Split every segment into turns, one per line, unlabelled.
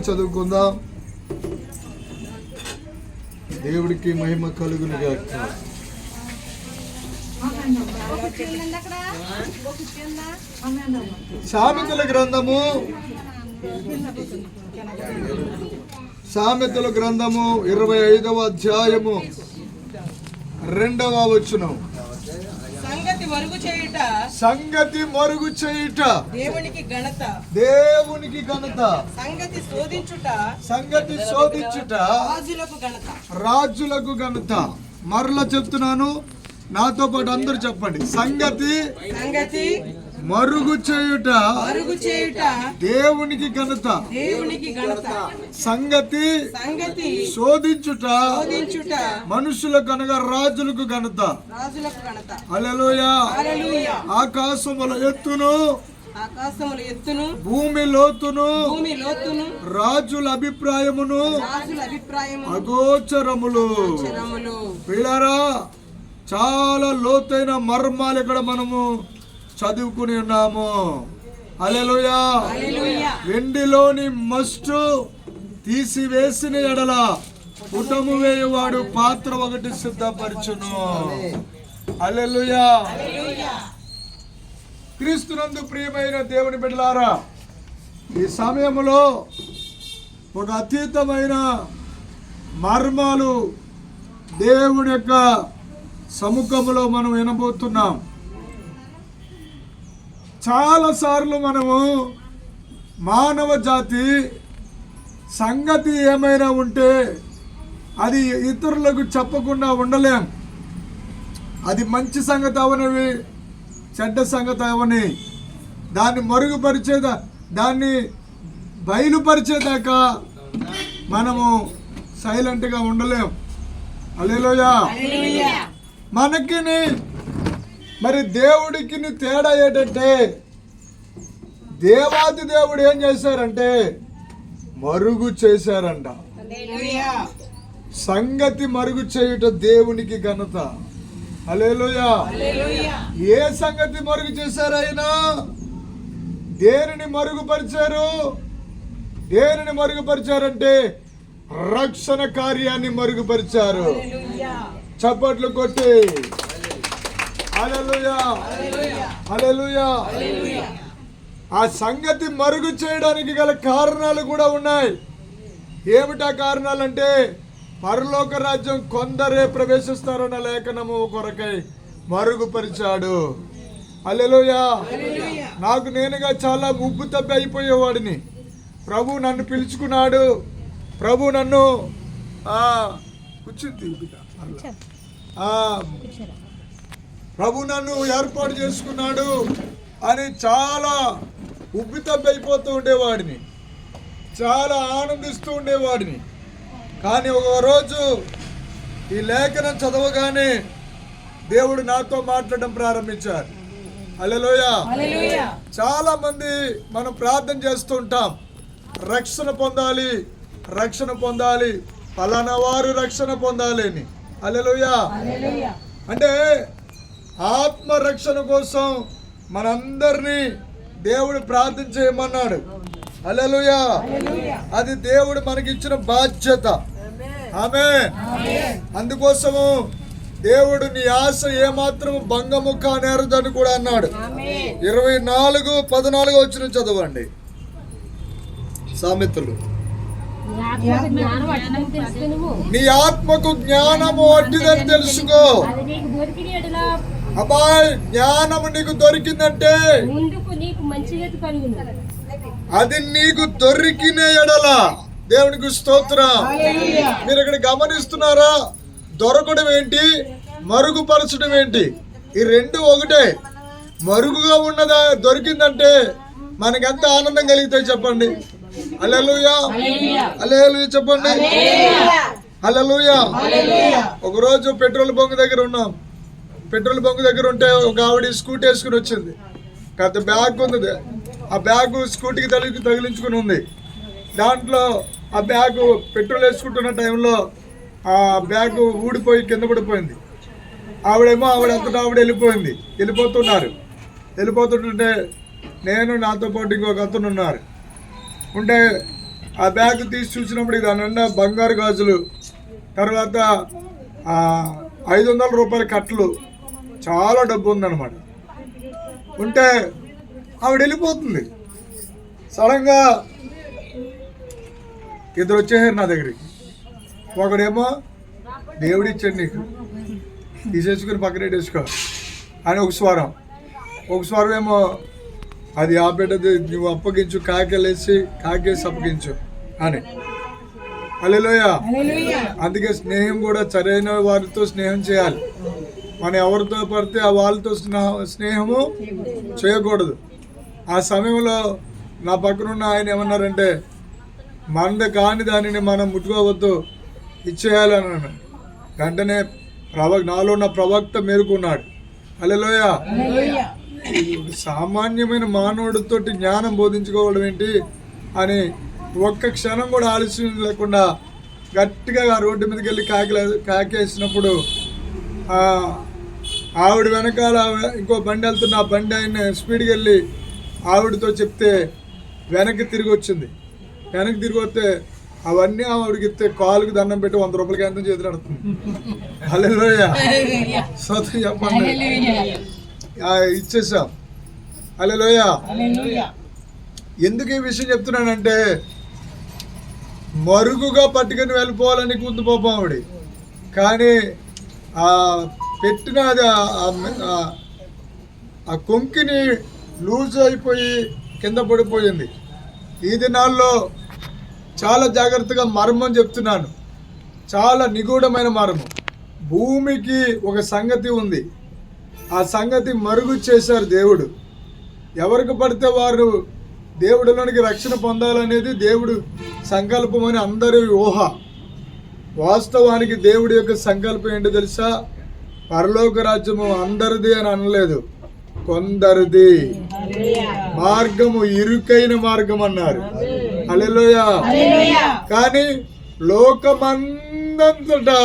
చదువుకుందాం. దేవుడికి మహిమ కలుగును గాక. సామెతల గ్రంథము 25వ అధ్యాయము 2వ వచనం. సంగతి మరుగు చేయుట దేవునికి ఘనత. సంగతి శోధించుట రాజులకు ఘనత. మరలా చెప్తున్నాను, నాతో పాటు అందరూ చెప్పండి. సంగతి మరుగు చేయుట దేవునికి ఘనత. సంగతి శోధించుట మనుషులకు అనగా రాజులకు ఘనత. హల్లెలూయా. ఆకాశముల ఎత్తును భూమి లోతును రాజుల అభిప్రాయమును అగోచరములు. పిల్లరా, చాలా లోతైన మర్మాలు ఇక్కడ మనము చదువుకుని ఉన్నాము. హల్లెలూయా. వెండిలోని మస్టు తీసివేసిన ఎడల పుటము వేయువాడు పాత్ర ఒకటి సిద్ధపరచును. హల్లెలూయా. క్రీస్తునందు ప్రియమైన దేవుని బిడ్డలారా, ఈ సమయంలో ఒక అతీతమైన మర్మాలు దేవుని యొక్క సముఖంలో మనం వినబోతున్నాం. చాలాసార్లు మనము మానవ జాతి సంగతి ఏమైనా ఉంటే అది ఇతరులకు చెప్పకుండా ఉండలేం. అది మంచి సంగతి అవనివి, చెడ్డ సంగతి అవని, దాన్ని మరుగుపరిచేదా, దాన్ని బయలుపరిచేదాకా మనము సైలెంట్గా ఉండలేం. హల్లెలూయా. మనకి మరి దేవుడికి తేడా ఏంటంటే, దేవాది దేవుడు ఏం చేశారంటే మరుగు చేశారంట. సంగతి మరుగు చేయుట దేవునికి ఘనత. హల్లెలూయా. ఏ సంగతి మరుగు చేశారు ఆయన? దేనిని మరుగుపరిచారు? దేనిని మరుగుపరిచారంటే రక్షణ కార్యాన్ని మరుగుపరిచారు. చప్పట్లు కొట్టి హల్లెలూయా, హల్లెలూయా. ఆ సంగతి మరుగు చేయడానికి గల కారణాలు కూడా ఉన్నాయి. ఏమిటా కారణాలంటే, పరలోక రాజ్యం కొందరే ప్రవేశిస్తారన్న లేఖనము కొరకై మరుగుపరిచాడు. హల్లెలూయా. నాకు నేనుగా చాలా ముబ్బు తప్పి అయిపోయేవాడిని. ప్రభు నన్ను పిలుచుకున్నాడు, ప్రభు నన్ను ప్రభు నన్ను ఏర్పాటు చేసుకున్నాడు అని చాలా ఉబ్బితబ్బి అయిపోతూ ఉండేవాడిని, చాలా ఆనందిస్తూ ఉండేవాడిని. కానీ ఒక రోజు ఈ లేఖనం చదవగానే దేవుడు నాతో మాట్లాడడం ప్రారంభించారు. హల్లెలూయా. చాలా మంది మనం ప్రార్థన చేస్తూ ఉంటాం, రక్షణ పొందాలి, రక్షణ పొందాలి, ఫలానా వారు రక్షణ పొందాలి అని. హల్లెలూయా. అంటే ఆత్మ రక్షణ కోసం మనందరినీ దేవుడు ప్రార్థన చేయమన్నాడు. హల్లెలూయా. అది దేవుడు మనకిచ్చిన బాధ్యత. ఆమేన్. అందుకోసము దేవుడు నీ ఆశ ఏమాత్రం భంగము కానేరదని కూడా అన్నాడు. 24:14 వచ్చిన చదవండి. సామెతలు. నీ ఆత్మకు జ్ఞానము అట్టిదని తెలుసుకో. అబ్బాయి, జ్ఞానము నీకు దొరికిందంటే అది నీకు దొరికిన ఎడల దేవునికి స్తోత్రం. మీరు ఇక్కడ గమనిస్తున్నారా? దొరకడం ఏంటి, మరుగుపరచడం ఏంటి? ఈ రెండు ఒకటే. మరుగుగా ఉన్నదా దొరికిందంటే మనకెంత ఆనందం కలిగితే చెప్పండి. హల్లెలూయా, హల్లెలూయా చెప్పండి. హల్లెలూయా. ఒకరోజు పెట్రోల్ బంక్ దగ్గర ఉన్నాం. పెట్రోల్ బంక్ దగ్గర ఉంటే ఒక ఆవిడ స్కూటీ వేసుకుని వచ్చింది. పెద్ద బ్యాగ్ ఉంది. ఆ బ్యాగ్ స్కూటీకి తగిలించుకుని ఉంది. దాంట్లో ఆ బ్యాగ్ పెట్రోల్ వేసుకుంటున్న టైంలో ఆ బ్యాగ్ ఊడిపోయి కింద పడిపోయింది. ఆవిడ అంతటా వెళ్ళిపోతుంటే నేను నాతో పాటు ఇంకొక అతను ఉన్నారు. ఉంటే ఆ బ్యాగ్ తీసి చూసినప్పుడు దాని నిండా బంగారు గాజులు, తర్వాత 500 రూపాయల కట్టలు, చాలా డబ్బు ఉందన్నమాట. ఉంటే ఆవిడ వెళ్ళిపోతుంది. సడన్గా ఇద్దరు వచ్చేసారు నా దగ్గరికి. ఒకడేమో దేవుడు ఇచ్చాడు నీకు, తీసేసుకుని పక్కన పెట్టేసుకో అని ఒక స్వరం ఏమో అది ఆ బిడ్డది, నువ్వు అప్పగించు, కాకేసి అప్పగించు అని. హల్లెలూయా. అందుకే స్నేహం కూడా సరైన వారితో స్నేహం చేయాలి. మనం ఎవరితో పడితే ఆ వాళ్ళతో స్నేహము చేయకూడదు. ఆ సమయంలో నా పక్కనున్న ఆయన ఏమన్నారంటే, మనది కాని దానిని మనం ముట్టుకోవద్దు, ఇచ్చేయాలని అన్నాడు. వెంటనే నాలో ఉన్న ప్రవక్త మేలుకున్నాడు. హల్లెలూయా. సామాన్యమైన మానవుడితో జ్ఞానం బోధించుకోవడం ఏంటి అని ఒక్క క్షణం కూడా ఆలస్యం లేకుండా గట్టిగా ఆ రోడ్డు మీదకి వెళ్ళి కాకేసినప్పుడు ఆవిడ వెనకాల ఇంకో బండి వెళ్తున్న ఆ బండి ఆయన స్పీడ్కి వెళ్ళి ఆవిడతో చెప్తే వెనక్కి తిరిగి వచ్చింది. వెనక్కి తిరిగి వస్తే అవన్నీ ఆవిడకి ఇస్తే కాలుకి దండం పెట్టి 100 రూపాయలకి ఎంత చేతులు నడుతుంది. హల్లెలూయా. సోదరు చెప్పండి, ఇచ్చేసాం. హల్లెలూయా. ఎందుకు ఈ విషయం చెప్తున్నానంటే, మరుగుగా పట్టుకుని వెళ్ళిపోవాలని కుందు పాపం ఆవిడ, కానీ పెట్టిన ఆ కొంకిని లూజ్ అయిపోయి కింద పడిపోయింది. ఈ దినాల్లో చాలా జాగ్రత్తగా మర్మం చెప్తున్నాను, చాలా నిగూఢమైన మర్మం. భూమికి ఒక సంగతి ఉంది, ఆ సంగతి మరుగు చేశారు దేవుడు. ఎవరికి పడితే వారు దేవుడిలోనికి రక్షణ పొందాలనేది దేవుడు సంకల్పం అని అందరి ఊహ. వాస్తవానికి దేవుడి యొక్క సంకల్పం ఏంటో తెలుసా? పరలోక రాజ్యము అందరిది అని అనలేదు, కొందరిది. మార్గము ఇరుకైన మార్గం అన్నారు. హల్లెలూయా. కానీ లోకమందంతటా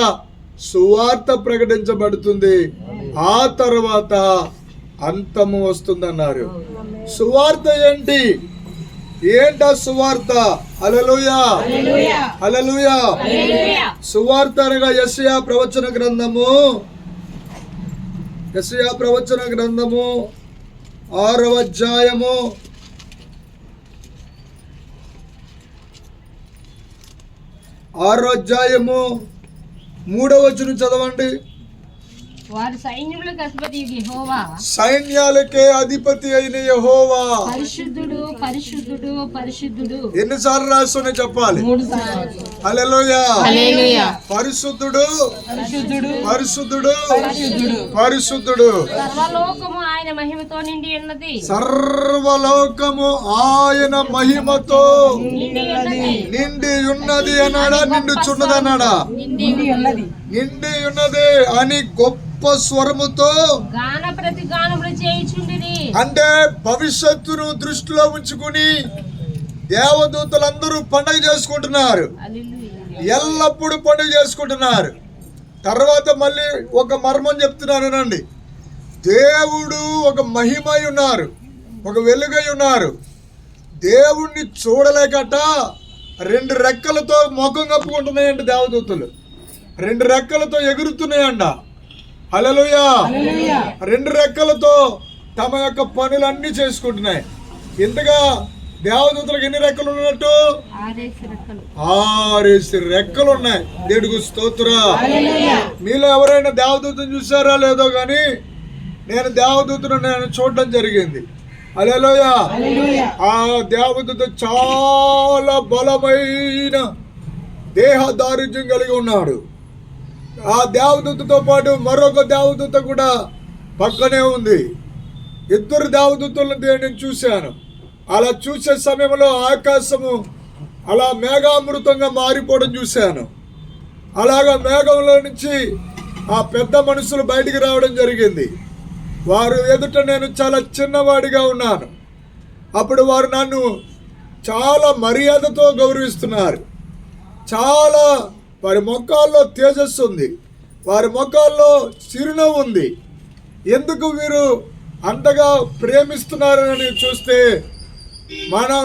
సువార్త ప్రకటించబడుతుంది, ఆ తర్వాత అంతము వస్తుందన్నారు. సువార్త ఏంటా సువార్త? హల్లెలూయా. హల్లెలూయా. సువార్త అనగా యెషయా ప్రవచన గ్రంథము 6వ అధ్యాయము 3వ వచనం చదవండి.
వారి సైన్యములకు అధిపతి యెహోవా,
సైన్యాలకే అధిపతి అయిన యెహోవా
పరిశుద్ధుడు పరిశుద్ధుడు పరిశుద్ధుడు.
ఎన్నిసార్లు రాస్తున్నా చెప్పాలి?
3 సార్లు.
హల్లెలూయా.
హల్లెలూయా.
పరిశుద్ధుడు
పరిశుద్ధుడు
పరిశుద్ధుడు
పరిశుద్ధుడు
పరిశుద్ధుడు.
సర్వలోకము ఆయన మహిమతో నిండి ఉన్నది.
సర్వలోకము ఆయన మహిమతో నిండి ఉన్నది అన్నాడా? నిండుచున్నది అన్నాడా? నిండి ఉన్నది అని గొప్ప స్వరముతో
గాన ప్రతి గానములు చేయుచుండిరి.
అంటే భవిష్యత్తును దృష్టిలో ఉంచుకుని దేవదూతలందరూ పండుగ చేసుకుంటున్నారు, ఎల్లప్పుడూ పండుగ చేసుకుంటున్నారు. తర్వాత మళ్ళీ ఒక మర్మం చెప్తున్నానండి. దేవుడు ఒక మహిమై ఉన్నారు, ఒక వెలుగై ఉన్నారు. దేవుణ్ణి చూడలేకట 2 రెక్కలతో ముఖం కప్పుకుంటున్నాయంట దేవదూతలు, 2 రెక్కలతో ఎగురుతున్నాయంట. హల్లెలూయా. 2 రెక్కలతో తమ యొక్క పనులన్నీ చేసుకుంటున్నాయి. ఇంతగా దేవదూతలకు ఎన్ని రెక్కలు ఉన్నట్టు? 6 రెక్కలు ఉన్నాయి. దేవుడికి స్తోత్రం. మీలో ఎవరైనా దేవదూతను చూసారా లేదో కానీ నేను దేవదూతను చూడడం జరిగింది. హల్లెలూయా. ఆ దేవదూత చాలా బలమైన దేహ దారుఢ్యం కలిగి ఉన్నాడు. ఆ దేవదూతతో పాటు మరొక దేవదూత కూడా పక్కనే ఉంది. 2 దేవదూతలను నేను చూశాను. అలా చూసే సమయంలో ఆకాశము అలా మేఘామృతంగా మారిపోవడం చూశాను. అలాగా మేఘంలో నుంచి ఆ పెద్ద మనుషులు బయటికి రావడం జరిగింది. వారు ఎదుట నేను చాలా చిన్నవాడిగా ఉన్నాను. అప్పుడు వారు నన్ను చాలా మర్యాదతో గౌరవిస్తున్నారు. చాలా వారి ముఖాల్లో తేజస్సు ఉంది, వారి ముఖాల్లో చిరునవ్వు ఉంది. ఎందుకు వీరు అంతగా ప్రేమిస్తున్నారని చూస్తే మనం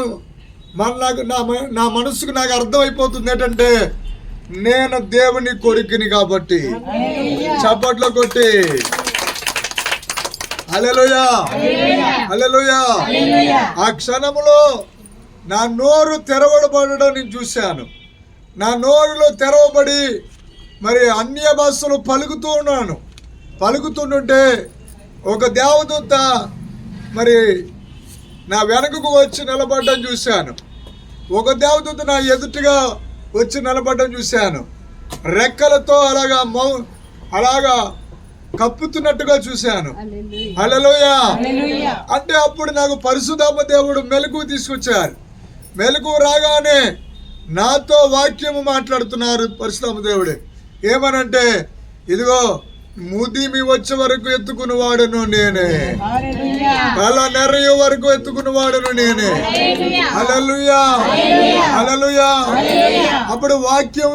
నా మనసుకు నాకు అర్థమైపోతుంది ఏంటంటే నేను దేవుని కొడుకుని కాబట్టి. చప్పట్లో కొట్టి హల్లెలూయా హల్లెలూయా. ఆ క్షణములో నా నోరు తెరవబడడం నేను చూశాను. నా నోరులో తెరవబడి మరి అన్య భాషలు పలుకుతుంటే ఒక దేవదూత మరి నా వెనకకు వచ్చి నిలబడడం చూశాను. ఒక దేవదూత నా ఎదుటిగా వచ్చి నిలబడడం చూశాను. రెక్కలతో అలాగా కప్పుతున్నట్టుగా చూశాను. హల్లెలూయా. అంటే అప్పుడు నాకు పరిశుద్ధాత్మ దేవుడు మెలకువ తీసుకొచ్చారు. మెలకువ రాగానే నాతో వాక్యము మాట్లాడుతున్నారు పరిశుద్ధాత్మ దేవుడు. ఏమనంటే, ఇదిగో ముదిమి వచ్చే వరకు ఎత్తుకుని వాడును నేనే, తల నెరయ వరకు ఎత్తుకుని వాడును నేనే. హల్లెలూయా హల్లెలూయా. అప్పుడు వాక్యం,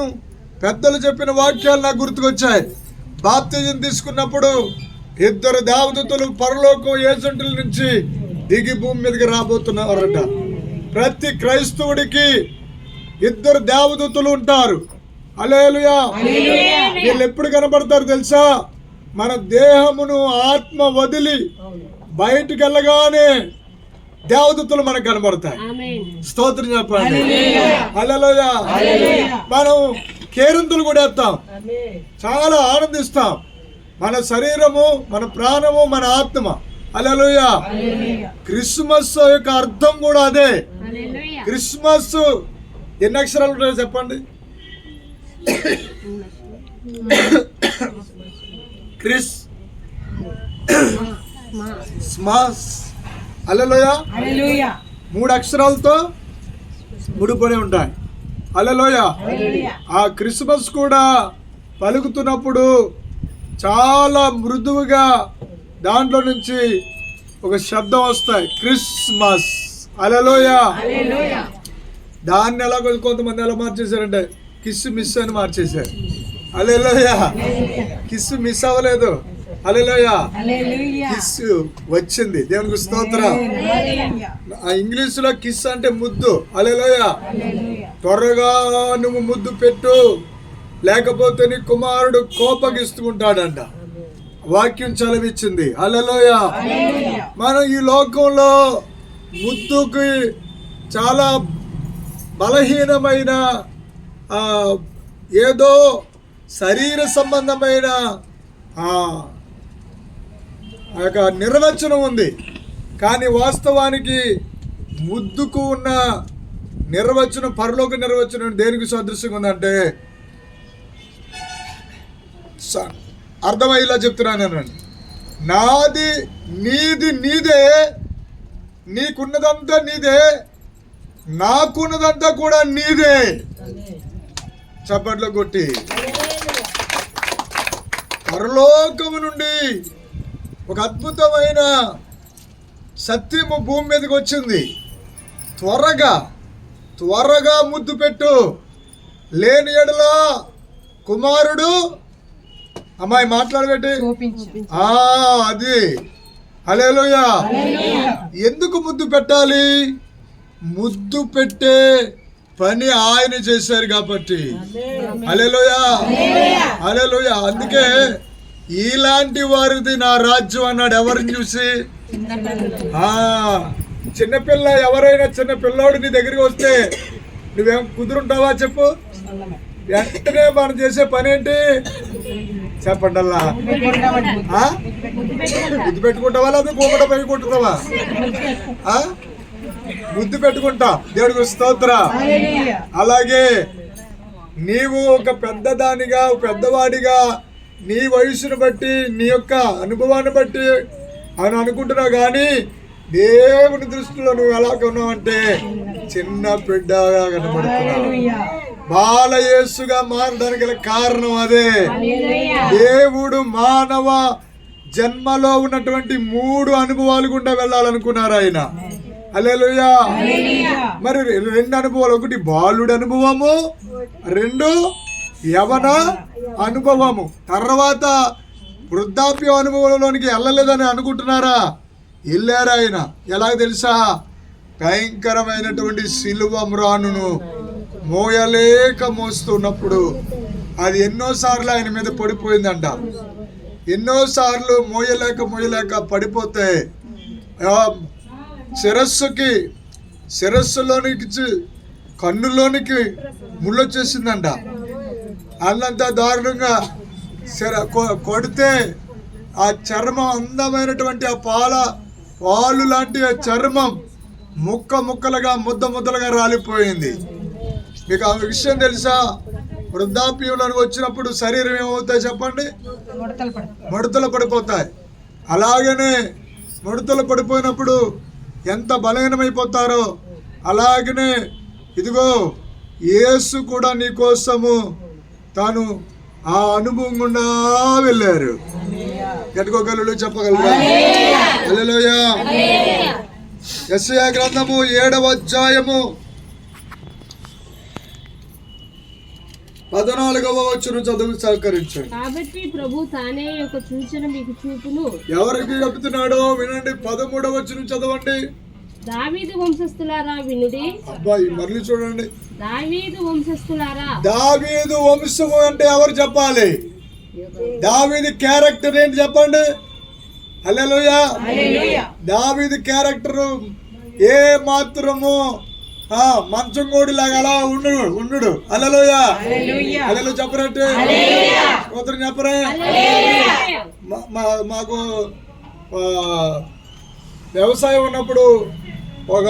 పెద్దలు చెప్పిన వాక్యాలు నాకు గుర్తుకొచ్చాయి. బాప్తిజం తీసుకున్నప్పుడు 2 దేవదూతలు పరలోకం ఏజెంట్ల నుంచి దిగి భూమి మీదకి రాబోతున్నారట. ప్రతి క్రైస్తవుడికి 2 దేవదూతలు ఉంటారు. హల్లెలూయా. వీళ్ళు ఎప్పుడు కనబడతారు తెలుసా? మన దేహమును ఆత్మ వదిలి బయటికి వెళ్ళగానే దేవదూతలు మనకు కనబడతాయి. స్తోత్రం చెప్పండి. హల్లెలూయా. మనం కేరింతలు కూడా వేస్తాం, చాలా ఆనందిస్తాం. మన శరీరము, మన ప్రాణము, మన ఆత్మ. హల్లెలూయా. క్రిస్మస్ యొక్క అర్థం కూడా అదే. క్రిస్మస్ ఎన్ని అక్షరాలు ఉంటాయో చెప్పండి? క్రిస్ స్మాస్. హల్లెలూయా. 3 అక్షరాలతో ముడిపడి ఉంటాయి. హల్లెలూయా. ఆ క్రిస్మస్ కూడా పలుకుతున్నప్పుడు చాలా మృదువుగా దాంట్లో నుంచి ఒక శబ్దం వస్తాయి, క్రిస్మస్. హల్లెలూయా. దాన్ని ఎలా కొంతమంది ఎలా మార్చేశారంటే కిస్ మిస్ అని మార్చేశారు. హల్లెలూయా. కిస్ మిస్ అవ్వలేదు. హల్లెలూయా. కిస్ వచ్చింది. దేవునికి స్తోత్రం. ఇంగ్లీషులో కిస్ అంటే ముద్దు. హల్లెలూయా. త్వరగా నువ్వు ముద్దు పెట్టు, లేకపోతే నీ కుమారుడు కోపగిస్తుంటాడంట. వాక్యం చదివించింది. హల్లెలూయా. మనం ఈ లోకంలో ముద్దుకి చాలా బలహీనమైన ఏదో శరీర సంబంధమైన నిర్వచనం ఉంది. కానీ వాస్తవానికి ముద్దుకు ఉన్న నిర్వచనం, పరలోక నిర్వచనం దేనికి సదృశ్యంగా ఉందంటే, అర్థమయ్యేలా చెప్తున్నాను నేను. నాది నీది నీదే, నీకున్నదంతా నీదే, నాకున్నదంతా కూడా నీదే. చప్పట్లో కొట్టి పరలోకము నుండి ఒక అద్భుతమైన సత్యము భూమి మీదకి వచ్చింది. త్వరగా ముద్దు పెట్టు, లేని ఎడల కుమారుడు. అమ్మాయి మాట్లాడబెట్టి అది. హల్లెలూయా. ఎందుకు ముద్దు పెట్టాలి? ముద్దు పెట్టే పని ఆయన చేశారు కాబట్టి. హల్లెలూయా హల్లెలూయా. అందుకే ఇలాంటి వారిది నా రాజ్యం అన్నాడు. ఎవరిని చూసి? చిన్నపిల్ల, ఎవరైనా చిన్న పిల్లోడు నీ దగ్గరికి వస్తే నువ్వేం కుదురుంటావా చెప్పు? వెంటనే మనం చేసే పని ఏంటి చెప్పండి? అలా ముద్దు పెట్టుకుంటావా, లేదా కూకట పై కొట్టుతావా? ముద్దు పెట్టుకుంటా. దేవుడికి స్తోత్రం. అలాగే నీవు ఒక పెద్దదానిగా, పెద్దవాడిగా, నీ వయసును బట్టి, నీ యొక్క అనుభవాన్ని బట్టి అని అనుకుంటున్నావు. కానీ దేవుని దృష్టిలో నువ్వు ఎలా ఉన్నావంటే చిన్న బిడ్డగా కనబడుతున్నావు. బాలయేసుగా మారడానికి గల కారణం అదే. దేవుడు మానవ జన్మలో ఉన్నటువంటి 3 అనుభవాలు గుండా వెళ్ళాలనుకున్నారు ఆయన. హల్లెలూయా. మరి 2 అనుభవాలు, ఒకటి బాలుడు అనుభవము, 2 యవన అనుభవము. తర్వాత వృద్ధాప్య అనుభవంలోనికి వెళ్ళలేదని అనుకుంటున్నారా? వెళ్ళారు ఆయన. ఎలాగ తెలుసా? భయంకరమైనటువంటి సిలువ మ్రానును మోయలేక మోస్తున్నప్పుడు అది ఎన్నోసార్లు ఆయన మీద పడిపోయిందంట. ఎన్నోసార్లు మోయలేక పడిపోతే శిరస్సులోనికి కన్నులోనికి ముళ్ళొచ్చేసిందంట. అన్నంత దారుణంగా కొడితే ఆ చర్మం, అందమైనటువంటి ఆ పాలు లాంటి ఆ చర్మం ముక్కలుగా ముద్దలుగా రాలిపోయింది. మీకు ఆ విషయం తెలుసా? వృద్ధాప్యంలో వచ్చినప్పుడు శరీరం ఏమవుతాయి చెప్పండి? ముడతలు పడిపోతాయి. అలాగనే ముడతలు పడిపోయినప్పుడు ఎంత బలహీనమైపోతారో అలాగనే ఇదిగో యేసు కూడా నీ కోసము తాను ఆ అనుభవం గుండా వెళ్ళారు. గట్టుకోగలరు, చెప్పగలరు. హల్లెలూయా. యెషయా గ్రంథము 7వ అధ్యాయము 14వ వచనం చదువు సహకరించండి.
కాబట్టి ప్రభు తానే ఒక సూచన మీకు చూపును.
ఎవరికి చెప్తున్నాడో వినండి. 13వ వచనం చదవండి.
దావీదు వంశస్థులారా వినుడి.
అబ్బాయి మళ్ళీ చూడండి.
దావీదు వంశస్థులారా.
దావీదు వంశము అంటే ఎవరు చెప్పాలి? దావీదు క్యారెక్టర్ ఏంటి చెప్పండి? హల్లెలూయా. దావీదు క్యారెక్టర్ ఏ మాత్రము మంచం కోడి లాగా అలా ఉండు. హల్లెలూయా. హల్లెలూయా చెప్పరంటే ఉత్తరం చెప్పరే. మాకు వ్యవసాయం ఉన్నప్పుడు ఒక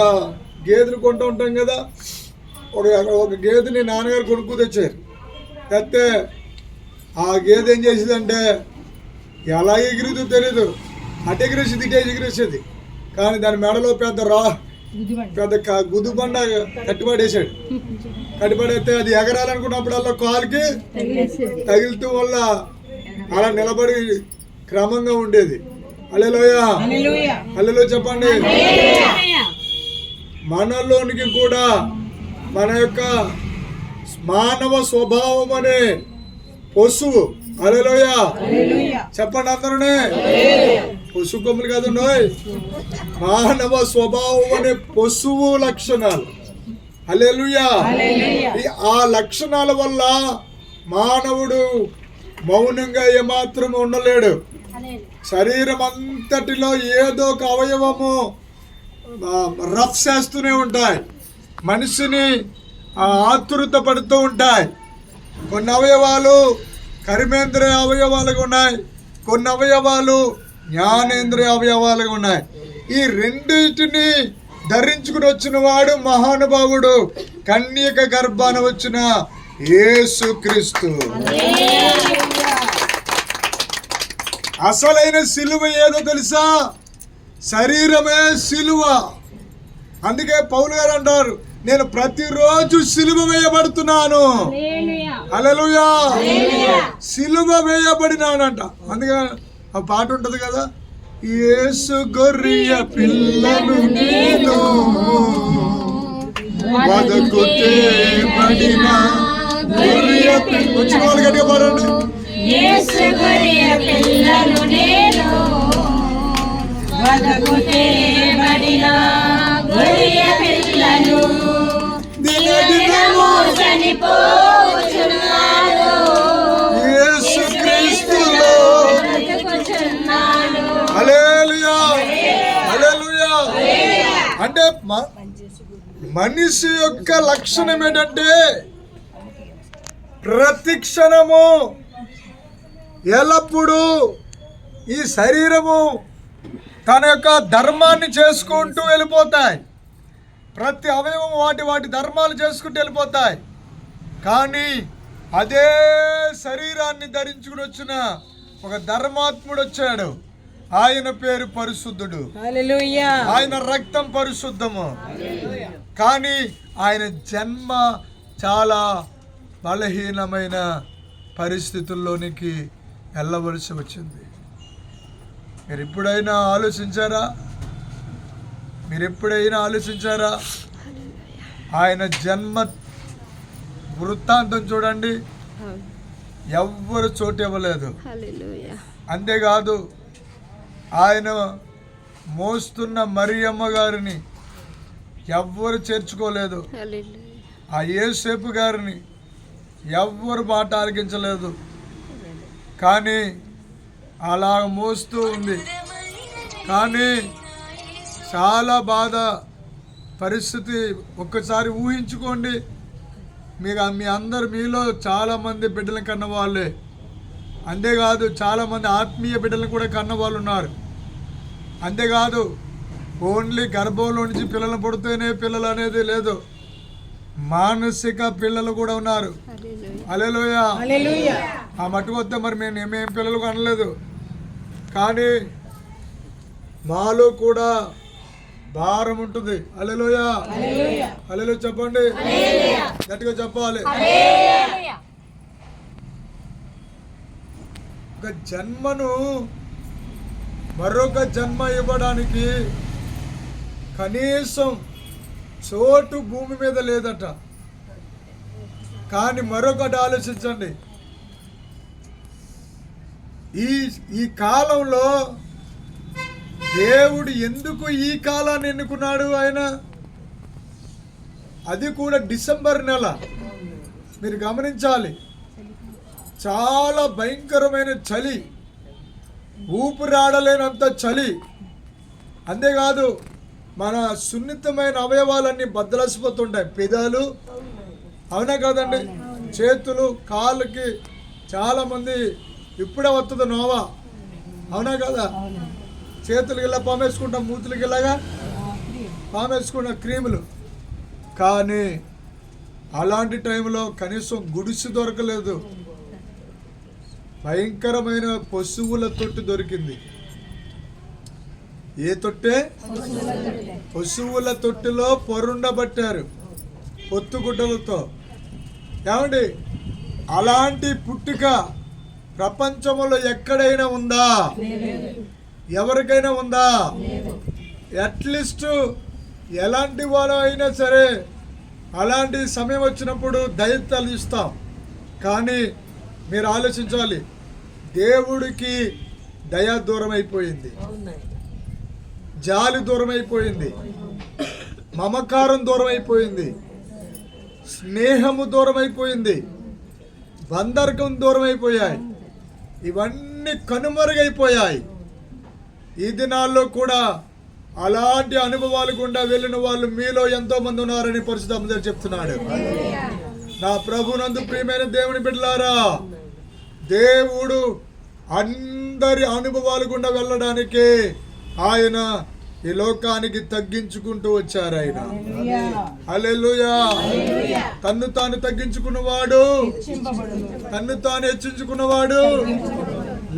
గేదెలు కొంటూ ఉంటాం కదా. ఒక గేదెని నాన్నగారు కొనుక్కు తెచ్చారు. తెస్తే ఆ గేదె ఏం చేసేదంటే ఎలా ఎగిరిదో తెలీదు, అటు ఎగిరేసేది ఇటే ఎగిరేసేది. కానీ దాని మెడలో పెద్ద గుదుబండ కట్టిపడేసాడు. కట్టిపడేస్తే అది ఎగరాలనుకున్నప్పుడల్లా కాలుకి తగిలితూ వల్ల అలా నిలబడి క్రమంగా ఉండేది. హల్లెలూయా. హల్లెలూయా చెప్పండి. మనలోనికి కూడా మన యొక్క మానవ స్వభావం అనే పశువు, హల్లెలూయా చెప్పండి అందరూనే, పశువు కొమ్ములు కాదు, మానవ స్వభావం అనే పశువు లక్షణాలు. హల్లెలూయా. ఆ లక్షణాల వల్ల మానవుడు మౌనంగా ఏమాత్రం ఉండలేడు. శరీరం అంతటిలో ఏదో ఒక అవయవము రఫ్ చేస్తూనే ఉంటాయి, మనిషిని ఆతురత పడుతూ ఉంటాయి. కొన్ని అవయవాలు కర్మేంద్రియ అవయవాలుగా ఉన్నాయి, కొన్ని అవయవాలు జ్ఞానేంద్రియ అవయవాలుగా ఉన్నాయి. ఈ రెండింటిని ధరించుకుని వచ్చిన వాడు మహానుభావుడు, కన్యక గర్భాన వచ్చిన యేసుక్రీస్తు. అసలైన సిలువ ఏదో తెలుసా? శరీరమే సిలువ. అందుకే పౌలు గారు అంటారు, నేను ప్రతిరోజు సిలువ వేయబడుతున్నాను. హల్లెలూయా. సిలువ వేయబడినానంట. అందుకే ఆ పాట ఉంటది కదా, యేసు గొర్రెయ పిల్లను నేను వదకుతే పడిన గొర్రెయ పిల్ల. వచ్చిన వాళ్ళు గట్టిగా పాడండి.
యేసు గొర్రెయ పిల్లను నేను వదకుతే పడిన గొర్రెయ పిల్లను దినదినము చనిపోచున్నాను
యేసుక్రీస్తులో
బ్రతుకుచున్నాను.
హల్లెలూయా. హల్లెలూయా. అంటే మనిషి యొక్క లక్షణం ఏంటంటే ప్రతి క్షణము ఎల్లప్పుడూ ఈ శరీరము తన యొక్క ధర్మాన్ని చేసుకుంటూ వెళ్ళిపోతాయి. ప్రతి అవయవం వాటి ధర్మాలు చేసుకుంటూ వెళ్ళిపోతాయి. కానీ అదే శరీరాన్ని ధరించుకుని వచ్చిన ఒక ధర్మాత్ముడు వచ్చాడు. ఆయన పేరు పరిశుద్ధుడు. హల్లెలూయా. ఆయన రక్తం పరిశుద్ధము. కానీ ఆయన జన్మ చాలా బలహీనమైన పరిస్థితుల్లోనికి వెళ్ళవలసి వచ్చింది. మీరు ఎప్పుడైనా ఆలోచించారా? ఆయన జన్మ వృత్తాంతం చూడండి, ఎవ్వరు చోటు ఇవ్వలేదు. అంతేకాదు ఆయన మోస్తున్న మరియమ్మ గారిని ఎవ్వరు చేర్చుకోలేదు. ఆ యేసేపు గారిని ఎవ్వరు మాట ఆలకించలేదు. కానీ అలా మోస్తూ ఉంది. కానీ చాలా బాధ పరిస్థితి. ఒక్కసారి ఊహించుకోండి. మీ అందరు మీలో చాలామంది బిడ్డలను కన్న వాళ్ళే, అంతేకాదు చాలామంది ఆత్మీయ బిడ్డలను కూడా కన్న వాళ్ళు ఉన్నారు. అంతేకాదు ఓన్లీ గర్భంలో నుంచి పిల్లలు పుడితేనే పిల్లలు అనేది లేదు, మానసిక పిల్లలు కూడా ఉన్నారు. హల్లెలూయా. ఆ మట్టుకొస్తే మరి మేమేం పిల్లలు కనలేదు, కానీ మాలో కూడా భారం ఉంటుంది. హల్లెలూయా. హల్లెలూయా చెప్పండి, గట్టిగా చెప్పాలి. ఒక జన్మను మరొక జన్మ ఇవ్వడానికి కనీసం చోటు భూమి మీద లేదట. కానీ మరొకటి ఆలోచించండి, ఈ కాలంలో దేవుడు ఎందుకు ఈ కాలాన్ని ఎన్నుకున్నాడు? ఆయన అది కూడా డిసెంబర్ నెల. మీరు గమనించాలి, చాలా భయంకరమైన చలి, ఊపిరాడలేనంత చలి. అంతేకాదు మన సున్నితమైన అవయవాలన్నీ బద్దలసిపోతుంటాయి. పెదాలు, అవునా కదండి, చేతులు, కాళ్ళకి చాలామంది ఇప్పుడే వస్తుంది నోవా, అవునా కదా. చేతులకి ఇలా పామేసుకుంటాం, మూతులకి ఇలాగా పామేసుకున్న క్రీములు. కానీ అలాంటి టైంలో కనీసం గుడిసి దొరకలేదు. భయంకరమైన పశువుల తొట్టి దొరికింది. ఏ తొట్టే? పశువుల తొట్టిలో పొరుండబట్టారు పొత్తుగుడ్డలతో. ఏమండి, అలాంటి పుట్టుక ప్రపంచంలో ఎక్కడైనా ఉందా? ఎవరికైనా ఉందా? అట్లీస్ట్ ఎలాంటి వారు అయినా సరే అలాంటి సమయం వచ్చినప్పుడు దైత్యాలు ఇస్తాం. కానీ మీరు ఆలోచించాలి, దేవుడికి దయ దూరం అయిపోయింది, జాలి దూరం అయిపోయింది, మమకారం దూరం అయిపోయింది, స్నేహము దూరం అయిపోయింది, బంధర్కం దూరం అయిపోయాయి. ఇవన్నీ కనుమరుగైపోయాయి. ఈ దినాల్లో కూడా అలాంటి అనుభవాలు గుండా వెళ్ళిన వాళ్ళు మీలో ఎంతో మంది ఉన్నారని పరిశుద్ధ చెప్తున్నాడు. నా ప్రభునందు ప్రియమైన దేవుని బిడ్డలారా, దేవుడు అందరి అనుభవాలు గుండా వెళ్ళడానికి ఆయన ఈ లోకానికి తగ్గించుకుంటూ వచ్చారు. ఆయన హల్లెలూయా. తన్ను తాను తగ్గించుకున్నవాడు, తన్ను తాను హెచ్చించుకున్నవాడు,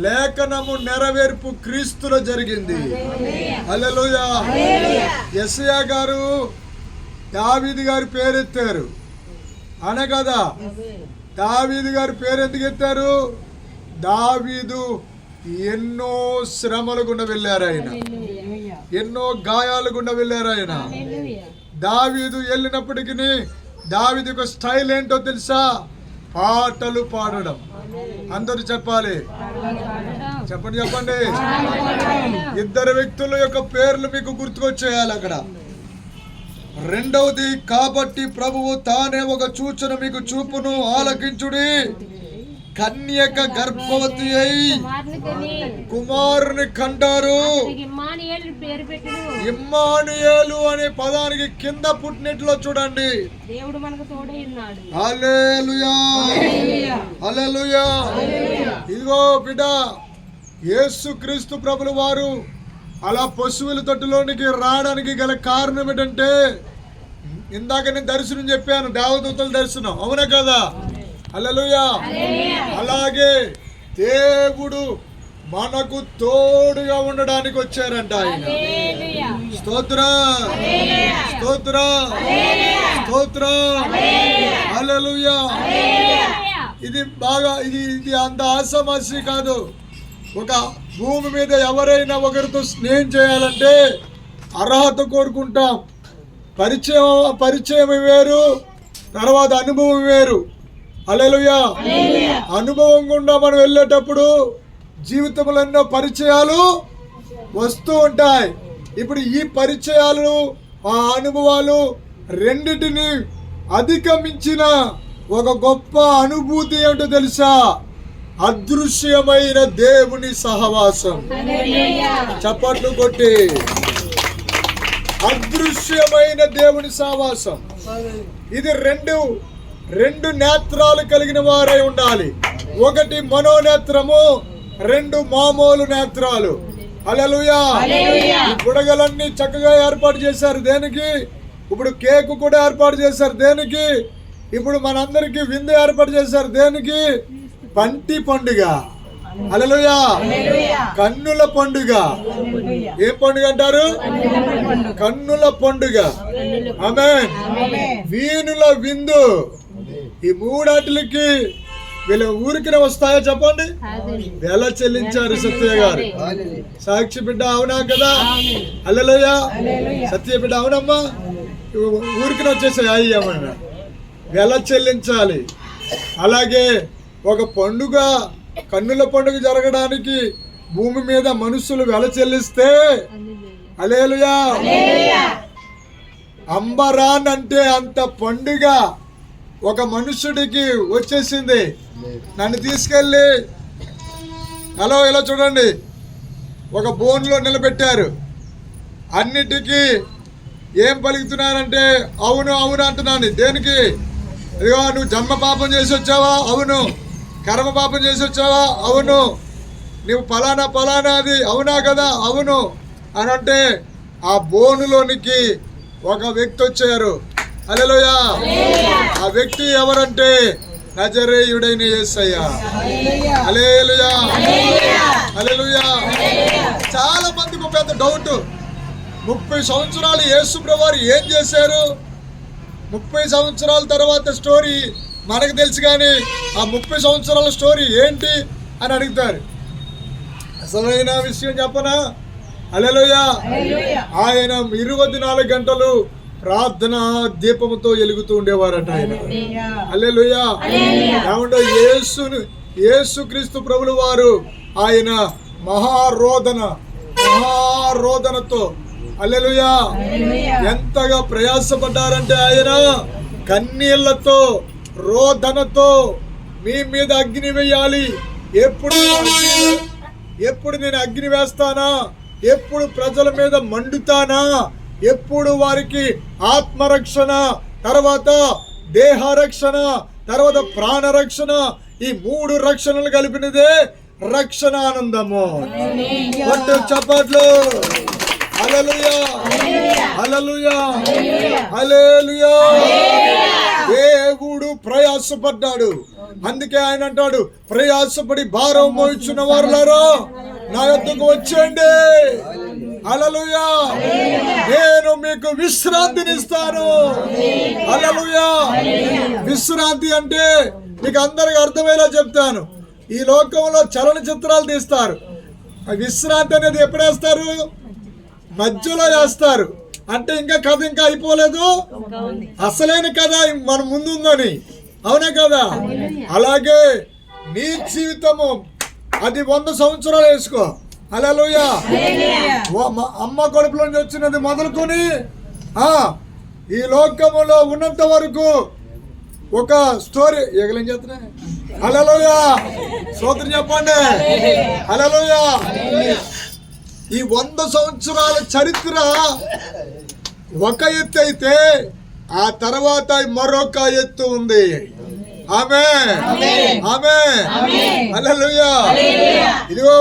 లేఖనము నెరవేర్పు క్రీస్తులో జరిగింది. హల్లెలూయా. యెషయా గారు దావీదు గారి పేరెత్తారు అనగదా. దావీదు గారి పేరు ఎందుకు ఎత్తారు? దావీదు ఎన్నో శ్రమలు గుండా వెళ్ళారు, ఆయన ఎన్నో గాయాలు గుండా వెళ్ళారు. ఆయన దావీదు వెళ్ళినప్పటికీ దావీదు యొక్క స్టైల్ ఏంటో తెలుసా? పాటలు పాడడం. అందరూ చెప్పాలి, చెప్పండి చెప్పండి. ఇద్దరు వ్యక్తుల యొక్క పేర్లు మీకు గుర్తుకొచ్చేయాలి అక్కడ. రెండవది, కాబట్టి ప్రభువు తానే ఒక సూచన మీకు చూపును, ఆలకించుడి. కన్యక గర్భవతి అయి కుమారుని కంటారు. ఇమ్మానుయేలు అనే పదానికి కింద పుట్టినట్లో చూడండి.
దేవుడు మనకు తోడై ఉన్నాడు.
హల్లెలూయా, హల్లెలూయా. ఇదిగో బిడ్డ, యేసుక్రీస్తు ప్రభుల వారు అలా పశువుల తొట్టులోనికి రావడానికి గల కారణం ఏంటంటే, ఇందాక నేను దర్శనం చెప్పాను, దేవదూతల దర్శనం, అవునా కదా. హల్లెలూయా. అలాగే దేవుడు మనకు తోడుగా ఉండడానికి వచ్చారంట ఆయన. స్తోత్రం, స్తోత్రం, స్తోత్రం. హల్లెలూయా. ఇది బాగా ఇది అంత ఆసమాసి కాదు. ఒక భూమి మీద ఎవరైనా ఒకరితో స్నేహం చేయాలంటే అర్హత కోరుకుంటాం. పరిచయం వేరు, తర్వాత అనుభవం వేరు. హల్లెలూయా. అనుభవం గుండా మనం వెళ్ళేటప్పుడు జీవితంలో ఎన్నో పరిచయాలు వస్తూ ఉంటాయి. ఇప్పుడు ఈ పరిచయాలు ఆ అనుభవాలు రెండిటిని అధిగమించిన ఒక గొప్ప అనుభూతి ఏమిటో తెలుసా? అదృశ్యమైన దేవుని సహవాసం. చప్పట్లు కొట్టి అదృశ్యమైన దేవుని సహవాసం. ఇది రెండు నేత్రాలు కలిగిన వారై ఉండాలి. ఒకటి మనోనేత్రము, రెండు మామూలు నేత్రాలు. హల్లెలూయా. ఈ బుడగలన్నీ చక్కగా ఏర్పాటు చేశారు. దేనికి? ఇప్పుడు కేక్ కూడా ఏర్పాటు చేశారు. దేనికి? ఇప్పుడు మనందరికి విందు ఏర్పాటు చేశారు. దేనికి? పంటి పండుగ. హల్లెలూయా. కన్నుల పండుగ. ఏ పండుగ అంటారు? కన్నుల పండుగ. ఆమేన్. వీణుల విందు. ఈ మూడాటికి వీళ్ళ ఊరికి వస్తాయా చెప్పండి? ఎలా చెల్లించారు సత్య గారు? సాక్షి బిడ్డ అవునా కదా? హల్లెలూయా. సత్య బిడ్డ అవునమ్మా. ఊరికి వచ్చేసాయి అయ్యమ్మా. ఎలా చెల్లించాలి? అలాగే ఒక పండుగ, కన్నుల పండుగ జరగడానికి భూమి మీద మనుషులు వెల చెల్లిస్తే హల్లెలూయా. అంబరాన్ అంటే అంత పండుగ ఒక మనుషుడికి వచ్చేసింది. నన్ను తీసుకెళ్ళి ఇలా చూడండి, ఒక బోన్లో నిలబెట్టారు. అన్నిటికీ ఏం పలుకుతున్నారంటే అవును అవును అంటున్నాను. దేనికి? ఇదిగో నువ్వు జన్మ పాపం చేసి వచ్చావా? అవును. కర్మ పాపం చేసి వచ్చావా? అవును. నువ్వు ఫలానా అది అవునా కదా? అవును అని అంటే ఆ బోనులోనికి ఒక వ్యక్తి వచ్చారు. హల్లెలూయా. ఆ వ్యక్తి ఎవరంటే నజరేయుడైన యేసయ్య. హల్లెలూయా. హల్లెలూయా. చాలా మందికి పెద్ద డౌట్, 30 సంవత్సరాలు యేసు ప్రభువారు ఏం చేశారు? 30 సంవత్సరాల తర్వాత స్టోరీ మనకు తెలుసు, కానీ ఆ 30 సంవత్సరాల స్టోరీ ఏంటి అని అడుగుతారు. అసలైన విషయం చెప్పనా? హల్లెలూయా. ఆయన 24 గంటలు ప్రార్థన దీపముతో వెలుగుతూ ఉండేవారట ఆయన. హల్లెలూయా. ఏమంటే యేసుక్రీస్తు ప్రభులు వారు ఆయన మహారోదనతో హల్లెలూయా ఎంతగా ప్రయాసపడ్డారంటే ఆయన కన్నీళ్లతో, రోదనతో మీ మీద అగ్ని వేయాలి. ఎప్పుడు నేను అగ్ని వేస్తానా? ఎప్పుడు ప్రజల మీద మండుతానా? ఎప్పుడు వారికి ఆత్మరక్షణ, తర్వాత దేహరక్షణ, తర్వాత ప్రాణరక్షణ, ఈ 3 రక్షణలు కలిపినదే రక్షణ ఆనందము. కొట్టు చప్పట్లు. హల్లెలూయా. హల్లెలూయా. హల్లెలూయా. దేవుడు ప్రయాసపడ్డాడు. అందుకే ఆయన అంటాడు, ప్రయాసపడి భారం మోయించున్న వారులారా నా యొద్దకు వచ్చేయండి. హల్లెలూయా. నేను మీకు విశ్రాంతినిస్తాను. హల్లెలూయా. విశ్రాంతి అంటే మీకు అందరికి అర్థమయ్యేలా చెప్తాను. ఈ లోకంలో చలనచిత్రాలు తీస్తారు. విశ్రాంతి అనేది ఎప్పుడు వేస్తారు? మధ్యలో వేస్తారు. అంటే ఇంకా కథ ఇంకా అయిపోలేదు, అసలైన కథ మన ముందు ఉందని. అవునా కదా? అలాగే నీ జీవితము అది 100 సంవత్సరాలు వేసుకో. హల్లెలూయా. అమ్మ కడుపులో నుంచి వచ్చినది మొదలుకొని ఈ లోకములో ఉన్నంత వరకు ఒక స్టోరీ ఎగలేం చేస్తున్నా. హల్లెలూయా. స్తోత్రం చెప్పండి. హల్లెలూయా. ఈ 100 సంవత్సరాల చరిత్ర ఒక ఎత్తు అయితే ఆ తర్వాత మరొక ఎత్తు ఉంది. ఆమేన్. ఆమేన్. హల్లెలూయా. ఇదిగో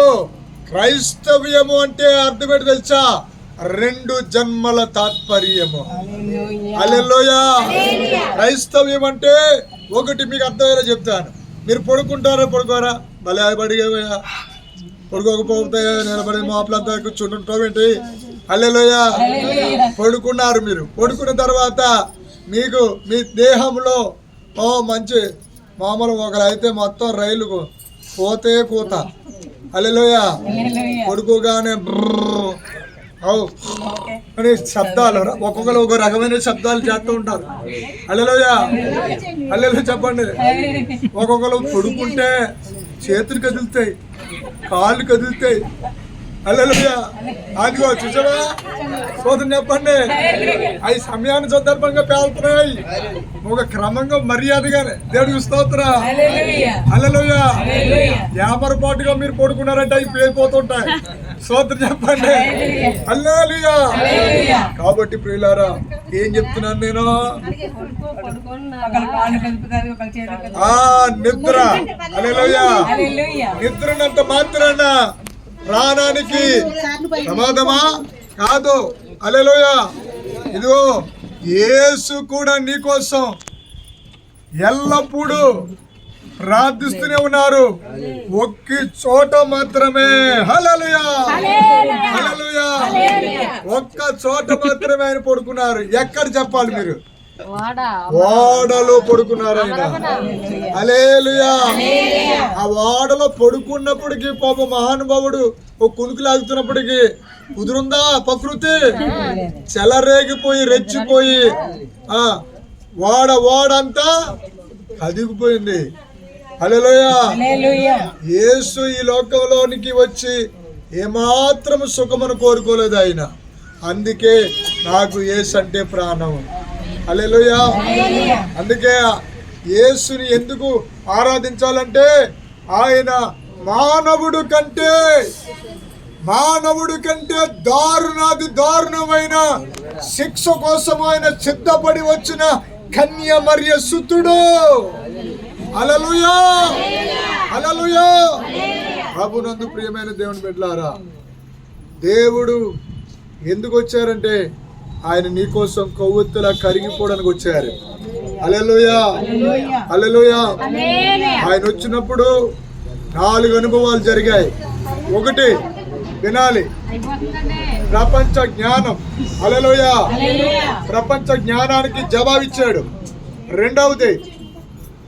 క్రైస్తవ్యము అంటే అర్థం ఏంటో తెలుసా? 2 జన్మల తాత్పర్యము. హల్లెలూయా. క్రైస్తవ్యం అంటే ఒకటి మీకు అర్థమయ్యేలా చెప్తాను. మీరు పడుకుంటారా పడుకోరా? భలే పడిగా పడుకోకపోతే నిలబడి మాపలంతా కూర్చుంటుంటావు ఏంటి? హల్లెలూయా. పడుకున్నారు. మీరు పడుకున్న తర్వాత మీకు మీ దేహంలో మంచి మామూలు ఒకరైతే మొత్తం రైలుకు పోతే కూత. హల్లెలూయా. పడుకోగానే అని శబ్దాలు, ఒక్కొక్కరు ఒక రకమైన శబ్దాలు చేస్తూ ఉంటారు. హల్లెలూయా. హల్లెలూయా చెప్పండి. ఒక్కొక్కరు పడుకుంటే చేతులు కదులుతాయి, కాళ్ళు కదులుతాయి, హల్లెలూయా. అదిగో చూసావా, సోదరు చెప్పండి, అవి సమయాన్ని సందర్భంగా పేలుతున్నాయి, ఒక క్రమంగా మర్యాదగానే. దేవుడికి స్తోత్రం. హల్లెలూయా. యామరపాటుగా మీరు పడుకున్నారంటే అవి పేలిపోతుంటాయి. సోదరు చెప్పండి. హల్లెలూయా. కాబట్టి ప్రియులారా, ఏం చెప్తున్నాను నేను? నిద్ర. హల్లెలూయా. నిద్రనంత మాత్రాన ప్రాణానికి ప్రమాదమా? కాదు. హల్లెలూయా. ఇదిగో యేసు కూడా నీకోసం ఎల్లప్పుడూ ప్రార్థిస్తూనే ఉన్నారు, ఒక్క చోట మాత్రమే. హల్లెలూయా. హల్లెలూయా. ఒక్క చోట మాత్రమే ఆయన పడుకున్నారు. ఎక్కడ చెప్పాలి మీరు? ఓడలో పడుకున్నారు ఆయన. హల్లెలూయా. ఆ ఓడలో పడుకున్నప్పటికీ పాప మహానుభావుడు ఒక కునుకు లాగుతున్నప్పటికీ కుదురుందా ప్రకృతి? చెలరేగిపోయి రెచ్చిపోయి ఓడంతా కదిగిపోయింది. హల్లెలూయా. యేసు ఈ లోకంలోనికి వచ్చి ఏమాత్రం సుఖమును కోరుకోలేదు ఆయన. అందుకే నాకు యేసు అంటే ప్రాణం. హల్లెలూయా. అందుకే యేసుని ఎందుకు ఆరాధించాలంటే ఆయన మానవుడు కంటే దారుణాది దారుణమైన శిక్ష కోసం ఆయన సిద్ధపడి వచ్చిన కన్య మరియ సుతుడు. హల్లెలూయా. హల్లెలూయా. ప్రభునందు ప్రియమైన దేవుని బిడ్డలారా, దేవుడు ఎందుకు వచ్చారంటే ఆయన నీకోసం కొవ్వొత్తులా కరిగిపోవడానికి వచ్చారు. హల్లెలూయా. హల్లెలూయా. ఆయన వచ్చినప్పుడు 4 అనుభవాలు జరిగాయి. ఒకటి వినాలి, ప్రపంచ జ్ఞానం. హల్లెలూయా. ప్రపంచ జ్ఞానానికి జవాబిచ్చాడు.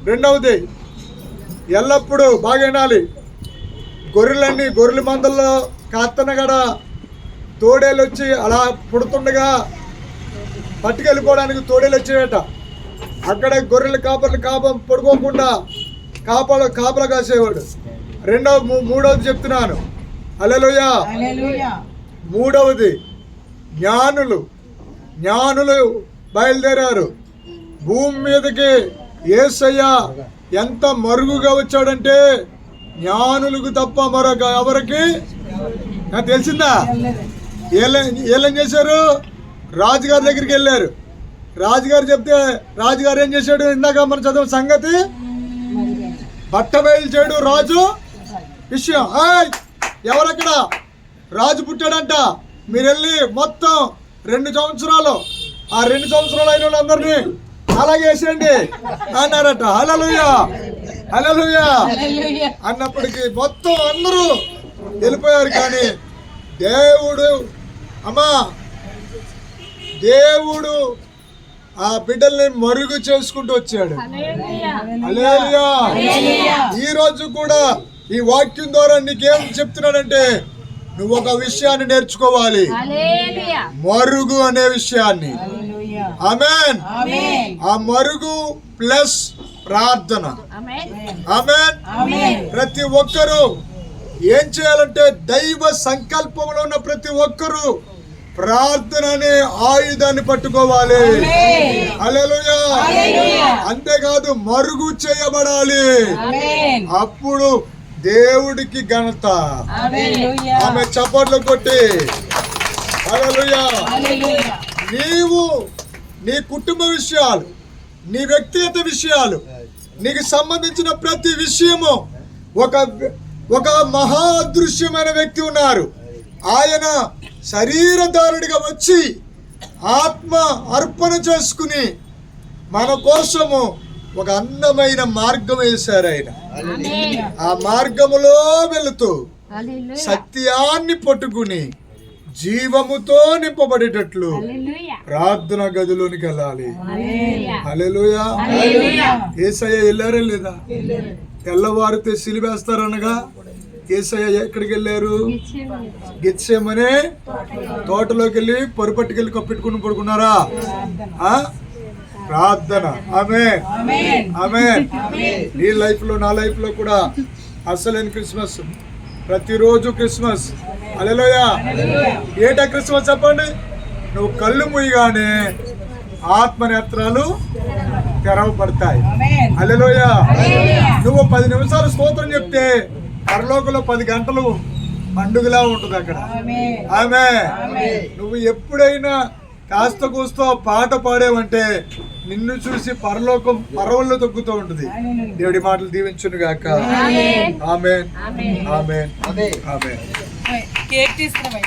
రెండవది ఎల్లప్పుడూ బాగా వినాలి, గొర్రెల మందల్లో కాత్తనగడ తోడేలు వచ్చి అలా పుడుతుండగా పట్టుకెళ్ళిపోవడానికి తోడేలు వచ్చేట. అక్కడే గొర్రెల కాపర్లు పడుకోకుండా కాపలా కాసేవాడు. మూడవది చెప్తున్నాను. హల్లెలూయా. మూడవది జ్ఞానులు బయలుదేరారు భూమి మీదకి. యేసయ్య ఎంత మరుగుగా వచ్చాడంటే జ్ఞానులకు తప్ప మరొక ఎవరికి తెలిసిందా? ఏం చేశారు? రాజుగారి దగ్గరికి వెళ్ళారు. రాజుగారు చెప్తే రాజుగారు ఏం చేశాడు? ఇందాక మనం చదివిన సంగతి, బట్ట బయలు చేయడు రాజు విషయం. ఎవరక్కడ? రాజు పుట్టాడంట. మీరు వెళ్ళి మొత్తం 2 సంవత్సరాలు ఆ 2 సంవత్సరాలు అయిన వాళ్ళందరినీ అలాగే వేసేయండి అన్నారట. హల్లెలూయా. హల్లెలూయా. అన్నప్పటికీ మొత్తం అందరూ వెళ్ళిపోయారు. కానీ దేవుడు ఆ బిడ్డల్ని మరుగు చేసుకుంటూ వచ్చాడు. హల్లెలూయా. ఈ రోజు కూడా ఈ వాక్యం ద్వారా నీకేం చెప్తున్నాడంటే, నువ్వు ఒక విషయాన్ని నేర్చుకోవాలి, మరుగు అనే విషయాన్ని. ఆమేన్. ఆ మరుగు ప్లస్ ప్రార్థన. ఆమేన్. ప్రతి ఒక్కరూ ఏం చేయాలంటే, దైవ సంకల్పంలో ఉన్న ప్రతి ఒక్కరూ ప్రార్థన అనే ఆయుధాన్ని పట్టుకోవాలి. హల్లెలూయా. అంతేకాదు మరుగు చేయబడాలి. అప్పుడు దేవుడికి ఘనత. ఆమె చప్పట్లు కొట్టి హల్లెలూయా. నీవు నీ కుటుంబ విషయాలు, నీ వ్యక్తిగత విషయాలు, నీకు సంబంధించిన ప్రతి విషయము ఒక మహా అదృశ్యమైన వ్యక్తి ఉన్నారు. ఆయన శరీరధారుడిగా వచ్చి ఆత్మ అర్పణ చేసుకుని మన కోసము ఒక అందమైన మార్గం వేశారు. ఆయన ఆ మార్గములో వెళుతూ సత్యాన్ని పట్టుకుని జీవముతో నింపబడేటట్లు ప్రార్థన గదిలోనికి వెళ్ళాలి. హల్లెలూయా. యేసయ్య వెళ్ళారా లేదా? తెల్లవారితే సిలివేస్తారనగా యేసయ్య ఎక్కడికి వెళ్ళారు? గెత్సేమనే తోటలోకి వెళ్ళి పరుపట్టుకెళ్ళి కప్పెట్టుకుని పడుకున్నారా? ప్రార్థన. ఆమేన్. ఆమేన్. నీ లైఫ్ లో, నా లైఫ్ లో కూడా అసలైన క్రిస్మస్ ప్రతిరోజు క్రిస్మస్. హల్లెలూయా. ఏటా క్రిస్మస్ చెప్పండి? నువ్వు కళ్ళు మూయగానే ఆత్మనేత్రాలు తెరవబడతాయి. హల్లెలూయా. నువ్వు 10 నిమిషాలు స్తోత్రం చెప్తే పరలోకంలో 10 గంటలు పండుగలా ఉంటుంది అక్కడ. ఆమె నువ్వు ఎప్పుడైనా కాస్త కూస్తో పాట పాడేవంటే నిన్ను చూసి పరలోకం పరవళ్ళు తొక్కుతూ ఉంటుంది. దేవుడి మాటలు దీవించును గాక. ఆమేన్. ఆమేన్. ఆమేన్.
కేక్ తీసుకున్నాం.